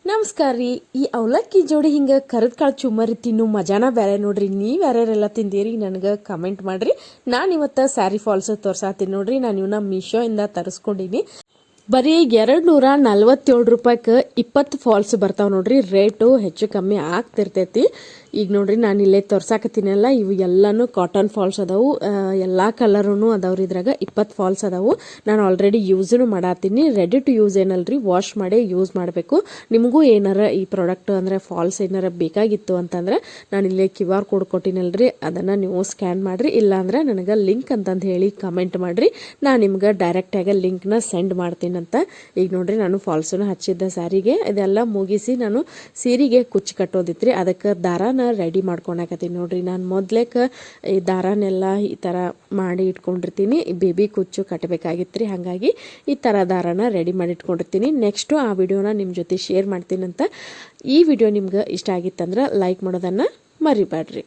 ನಮಸ್ಕಾರ ರೀ. ಈ ಅವಲಕ್ಕಿ ಜೋಡಿ ಹಿಂಗೆ ಕರೆದ ಕಾಳು ಚುಮ್ಮರಿ ತಿನ್ನು ಮಜಾನ ಬೇರೆ ನೋಡ್ರಿ. ನೀವು ಯಾರ್ಯಾರೆಲ್ಲ ತಿಂದಿರಿ ನನಗೆ ಕಮೆಂಟ್ ಮಾಡಿರಿ. ನಾನು ಇವತ್ತು ಸ್ಯಾರಿ ಫಾಲ್ಸ್ ತೋರ್ಸಾತೀನಿ ನೋಡ್ರಿ. ನಾನು ಇವನ್ನ ಮೀಶೋ ಇಂದ ತರಿಸ್ಕೊಂಡಿನಿ. ಬರೀ 247 ರೂಪಾಯಿಗೆ 20 ಫಾಲ್ಸ್ ಬರ್ತಾವ ನೋಡ್ರಿ. ರೇಟು ಹೆಚ್ಚು ಕಮ್ಮಿ ಆಗ್ತಿರ್ತೈತಿ. ಈಗ ನೋಡ್ರಿ ನಾನು ಇಲ್ಲೇ ತೋರ್ಸಾಕತ್ತೀನಲ್ಲ, ಇವು ಎಲ್ಲಾನು ಕಾಟನ್ ಫಾಲ್ಸ್ ಅದಾವು. ಎಲ್ಲ ಕಲರೂ ಅದಾವ್ರಿ. ಇದ್ರಾಗ 20 ಫಾಲ್ಸ್ ಅದಾವು. ನಾನು ಆಲ್ರೆಡಿ ಯೂಸ್ನು ಮಾಡತ್ತೀನಿ. ರೆಡಿ ಟು ಯೂಸ್ ಏನಲ್ರಿ, ವಾಶ್ ಮಾಡಿ ಯೂಸ್ ಮಾಡಬೇಕು. ನಿಮಗೂ ಏನಾರ ಈ ಪ್ರಾಡಕ್ಟ್ ಅಂದರೆ ಫಾಲ್ಸ್ ಏನಾರ ಬೇಕಾಗಿತ್ತು ಅಂತಂದ್ರೆ ನಾನು ಇಲ್ಲೇ QR ಕೋಡ್ ಕೊಟ್ಟಿನಲ್ರಿ, ಅದನ್ನು ನೀವು ಸ್ಕ್ಯಾನ್ ಮಾಡಿರಿ. ಇಲ್ಲಾಂದ್ರೆ ನನಗೆ ಲಿಂಕ್ ಅಂತಂದು ಹೇಳಿ ಕಮೆಂಟ್ ಮಾಡಿರಿ. ನಾನು ನಿಮ್ಗೆ ಡೈರೆಕ್ಟಾಗಿ ಲಿಂಕ್ನ ಸೆಂಡ್ ಮಾಡ್ತೀನಿ ಅಂತ. ಈಗ ನೋಡ್ರಿ ನಾನು ಫಾಲ್ಸನ್ನು ಹಚ್ಚಿದ್ದ ಸ್ಯಾರಿಗೆ ಇದೆಲ್ಲ ಮುಗಿಸಿ ನಾನು ಸೀರೆಗೆ ಕುಚ್ಚು ಕಟ್ಟೋದಿತ್ರಿ. ಅದಕ್ಕೆ ದಾರಾನ ರೆಡಿ ಮಾಡ್ಕೊಳಕತ್ತೀನಿ ನೋಡ್ರಿ. ನಾನು ಮೊದ್ಲೇಕ ಈ ದಾರಾನೆಲ್ಲ ಈ ಥರ ಮಾಡಿ ಇಟ್ಕೊಂಡಿರ್ತೀನಿ. ಬೇಬಿ ಕುಚ್ಚು ಕಟ್ಟಬೇಕಾಗಿತ್ತು ರೀ, ಹಾಗಾಗಿ ಈ ಥರ ದಾರಾನ ರೆಡಿ ಮಾಡಿ ಇಟ್ಕೊಂಡಿರ್ತೀನಿ. ನೆಕ್ಸ್ಟು ಆ ವಿಡಿಯೋನ ನಿಮ್ಮ ಜೊತೆ ಶೇರ್ ಮಾಡ್ತೀನಿ ಅಂತ. ಈ ವಿಡಿಯೋ ನಿಮ್ಗೆ ಇಷ್ಟ ಆಗಿತ್ತಂದ್ರೆ ಲೈಕ್ ಮಾಡೋದನ್ನು ಮರಿಬೇಡ್ರಿ.